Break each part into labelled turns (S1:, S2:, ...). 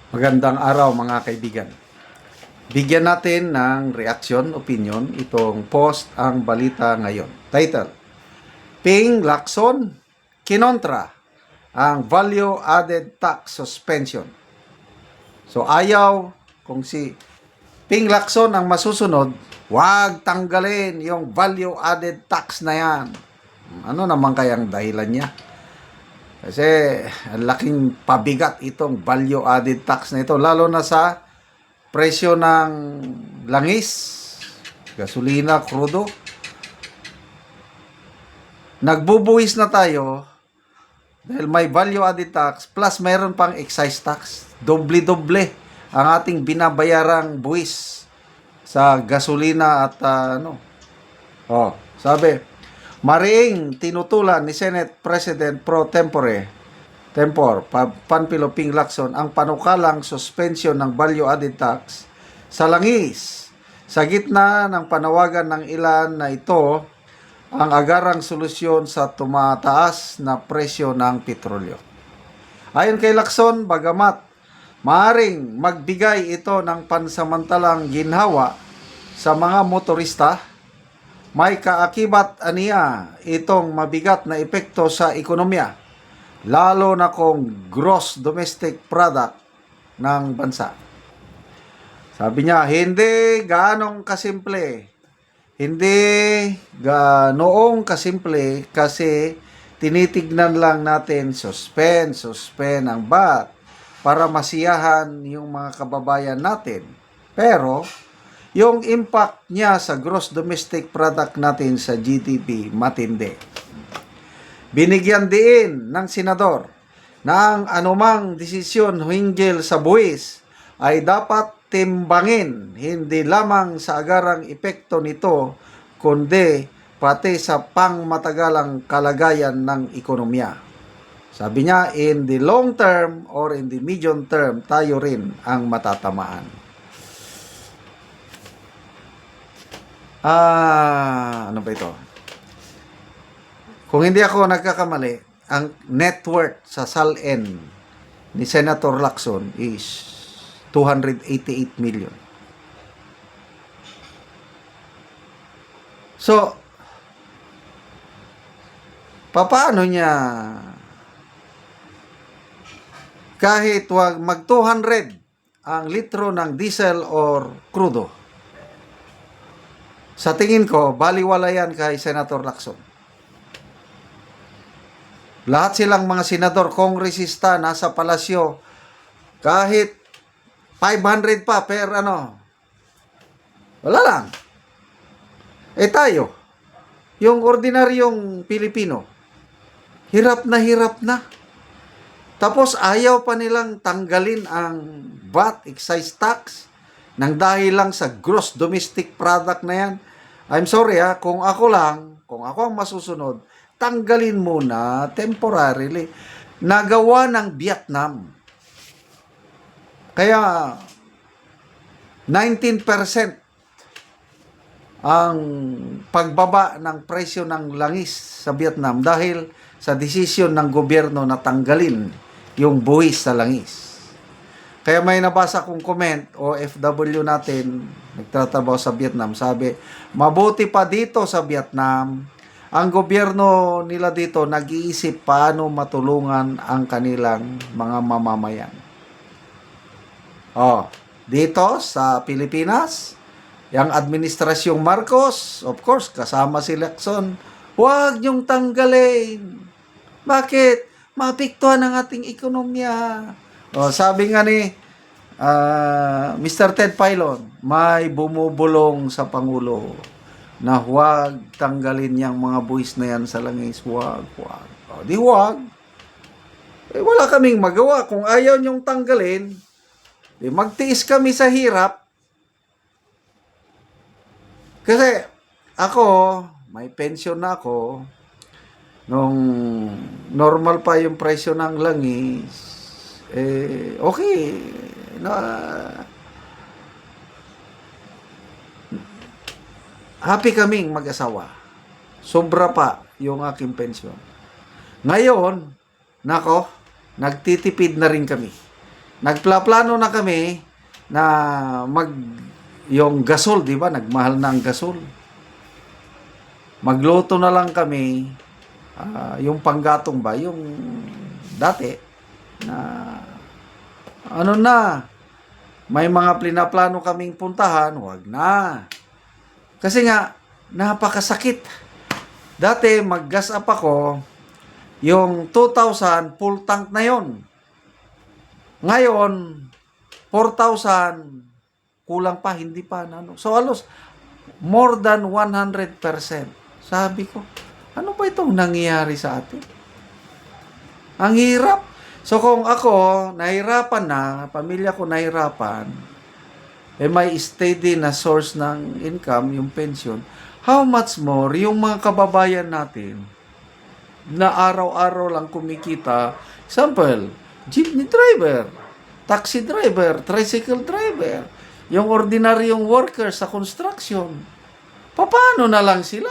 S1: Magandang araw mga kaibigan. Bigyan natin ng reaksyon, opinion, itong post ang balita ngayon. Title, Ping Lacson, kinontra ang Value Added Tax Suspension. So ayaw kung si Ping Lacson ang masusunod, wag tanggalin yung Value Added Tax na yan. Ano naman kayang dahilan niya? Kasi ang laking pabigat itong value added tax na ito, lalo na sa presyo ng langis, gasolina, krudo. Nagbubuwis na tayo dahil may value added tax plus mayroon pang excise tax. Doble-doble ang ating binabayarang buwis sa gasolina at sabi, mariing tinutulan ni Senate President Pro Tempore Panfilo Ping Lacson ang panukalang suspension ng value added tax sa langis sa gitna ng panawagan ng ilan na ito ang agarang solusyon sa tumataas na presyo ng petrolyo. Ayon kay Lacson, bagamat maaring magbigay ito ng pansamantalang ginhawa sa mga motorista, may kaakibat aniya itong mabigat na epekto sa ekonomiya, lalo na kung gross domestic product ng bansa. Sabi niya, hindi gaanong kasimple. Hindi ganoong kasimple kasi tinitignan lang natin suspend ang VAT para masiyahan yung mga kababayan natin. Pero yung impact niya sa gross domestic product natin sa GDP matindi. Binigyan din ng senador na ang anumang desisyon hinggil sa buwis ay dapat timbangin hindi lamang sa agarang epekto nito kundi pati sa pangmatagalang kalagayan ng ekonomiya. Sabi niya, in the long term or in the medium term, tayo rin ang matatamaan. Ano ba ito? Kung hindi ako nagkakamali, ang net worth sa SALN ni Senator Lacson is 288 million. So, paano niya kahit wag mag 200 ang litro ng diesel or crudo? Sa tingin ko, baliwala yan kay Senator Lacson. Lahat silang mga senador, kongresista, nasa palasyo, kahit 500 pa per wala lang. Tayo, yung ordinaryong Pilipino, hirap na. Tapos ayaw pa nilang tanggalin ang VAT, excise tax, nang dahil lang sa gross domestic product na yan. I'm sorry kung ako ang masusunod, tanggalin muna temporarily. Nagawa ng Vietnam. Kaya 19% ang pagbaba ng presyo ng langis sa Vietnam dahil sa desisyon ng gobyerno na tanggalin yung buwis sa langis. Kaya may nabasa kong comment, OFW natin, nagtatrabaho sa Vietnam, sabi, mabuti pa dito sa Vietnam, ang gobyerno nila dito nag-iisip paano matulungan ang kanilang mga mamamayan. Dito sa Pilipinas, yung administrasyong Marcos, of course, kasama si Lacson, huwag niyong tanggalin. Bakit? Maapektuhan ang ating ekonomiya. Sabi nga ni Mr. Ted Filon, may bumubulong sa Pangulo na huwag tanggalin yung mga buwis na yan sa langis. Huwag. Di huwag. Wala kaming magawa. Kung ayaw niyong tanggalin, magtiis kami sa hirap. Kasi ako, may pension na ako. Nung normal pa yung presyo ng langis, okay. Happy kaming mag-asawa. Sobra pa yung aking pensyon. Ngayon, nagtitipid na rin kami. Nagplaplano na kami na yung gasol, di ba? Nagmahal na ang gasol. Magluto na lang kami, yung panggatong ba, yung dati, na ano na, may mga plinaplano kaming puntahan, wag na. Kasi nga, napakasakit. Dati, mag-gas up ako, yung 2,000, full tank na yon. Ngayon, 4,000, kulang pa, hindi pa. So, halos, more than 100%. Sabi ko, ano ba itong nangyayari sa atin? Ang hirap. So, kung ako, nahirapan na, pamilya ko nahirapan, may steady na source ng income, yung pension, how much more yung mga kababayan natin na araw-araw lang kumikita, example, jeepney driver, taxi driver, tricycle driver, yung ordinaryong worker sa construction, paano na lang sila?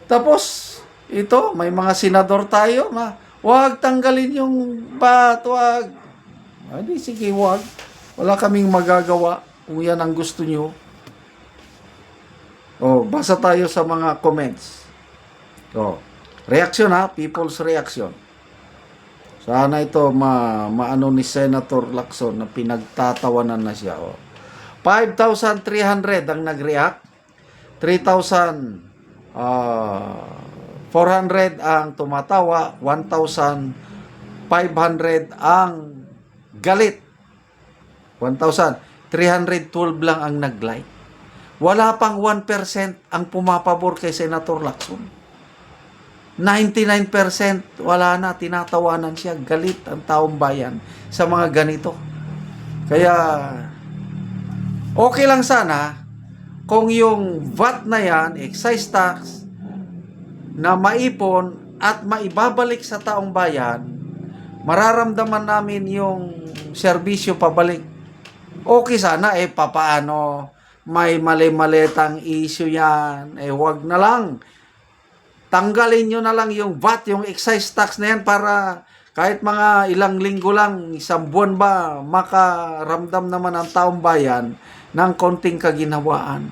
S1: Tapos, ito, may mga senador tayo na, wag tanggalin yung VAT, wag. Hindi, sige, wag. Wala kaming magagawa kung yan ang gusto nyo. Basa tayo sa mga comments. Reaction ha, people's reaction. Sana ito maano ni Senator Lacson na pinagtatawanan na siya. 5,300 ang nag-react. 3,400 ang tumatawa. 1,500 ang galit. 1,312 lang ang nag-like. Wala pang 1% ang pumapabor kay Senator Lacson. 99% wala na, tinatawanan siya, galit ang taong bayan sa mga ganito. Kaya okay lang sana kung yung VAT na yan, excise tax, na maipon at maibabalik sa taong bayan, mararamdaman namin yung serbisyo pabalik. Okay sana, papaano, may mali-malitang issue yan, wag na lang. Tanggalin nyo na lang yung VAT, yung excise tax na yan para kahit mga ilang linggo lang, isang buwan ba, makaramdam naman ang taong bayan ng konting kaginhawaan.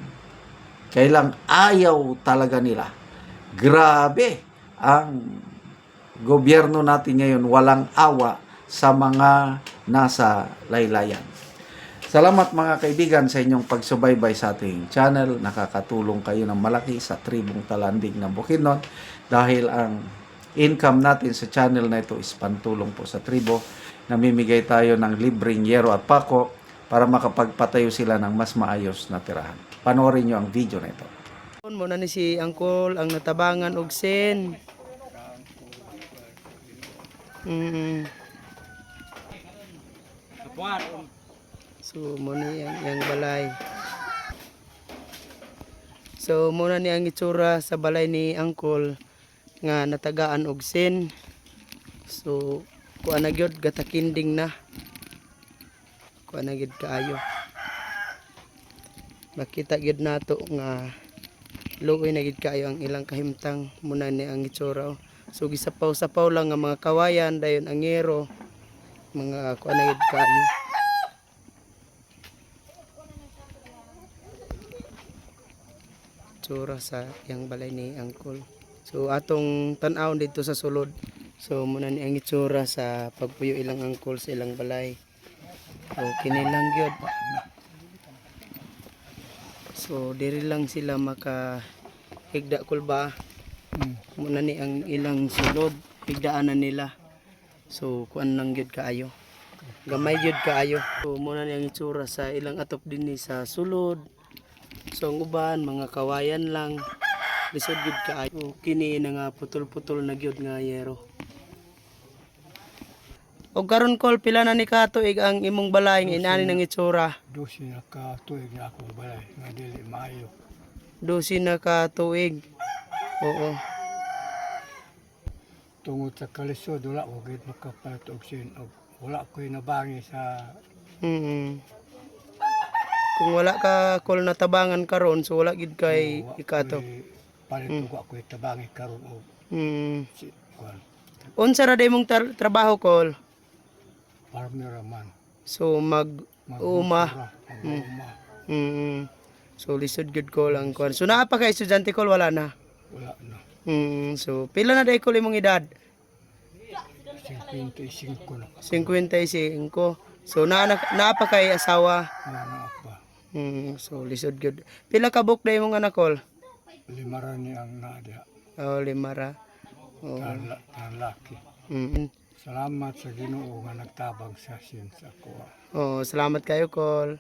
S1: Kailang ayaw talaga nila. Grabe ang gobyerno natin ngayon, walang awa sa mga nasa laylayan. Salamat mga kaibigan sa inyong pagsubaybay sa ating channel. Nakakatulong kayo ng malaki sa tribong Talandig ng Bukidnon dahil ang income natin sa channel na ito is pantulong po sa tribo. Namimigay tayo ng libreng yero at pako para makapagpatayo sila ng mas maayos na tirahan. Panoorin nyo ang video na ito.
S2: Muna ni si Angkol ang natabangan og sen. So muna yang balay. So muna ni ang itsura sa balay ni Angkol nga natagaan og sen. So kuan na gyud gatakinding na. Kuan na gyud kaayo. Makita gyud nato nga luoy na gid kaayo ang ilang kahimtang muna ni ang itsura. So gisapaw-sapaw lang nga mga kawayan dayon ang yero mga kuan na gid kaayo. Itsura sa yang balay ni Angkol. So atong tan-aw dito sa sulod. So muna ni ang itsura sa pagpuyo ilang angkol sa ilang balay. So kini lang gyud. So diri lang sila maka higda kulba. Muna ni ang ilang sulod, higdaan na nila. So kuan lang gyud kaayo. Gamay gyud kaayo. So muna ni ang itsura sa ilang atop dinhi sa sulod. So ang uban mga kawayan lang. Lisod gyud kaayo. So, kini na nga putol-putol na gyud nga yero. Og karon kol pila na ni katuig ang imong balay nga inani nang itsura?
S3: 12 na ka tuig na akong balay nga dili maayo.
S2: 12 na ka tuig. Oo.
S3: Tungod sa kalisod wala ko gid makapalit og sin og wala ko'y nabangi sa
S2: Kung wala ka kol natabangan karon so wala gid kay ikato.
S3: Palit ko ako'y tabangi karon og kuan.
S2: Unsa ra day mong trabaho kol?
S3: farmer man.
S2: So uma.
S3: Mag-uma.
S2: So lisod good ko lang kuan. So naa pa ka estudyante ko wala na.
S3: Wala na.
S2: So pila na day ko imong edad?
S3: 55 na.
S2: 55. So naa pa kay asawa.
S3: Ano pa.
S2: So lisod good. Pila ka book day mong anak kol?
S3: 5 ra ni ang nadia.
S2: Oh, 5 ra. Oh.
S3: Tan laki.
S2: Mm.
S3: Salamat sa Ginoo nga nagtabang sa sin sa kuha.
S2: Oh, salamat kayo kol.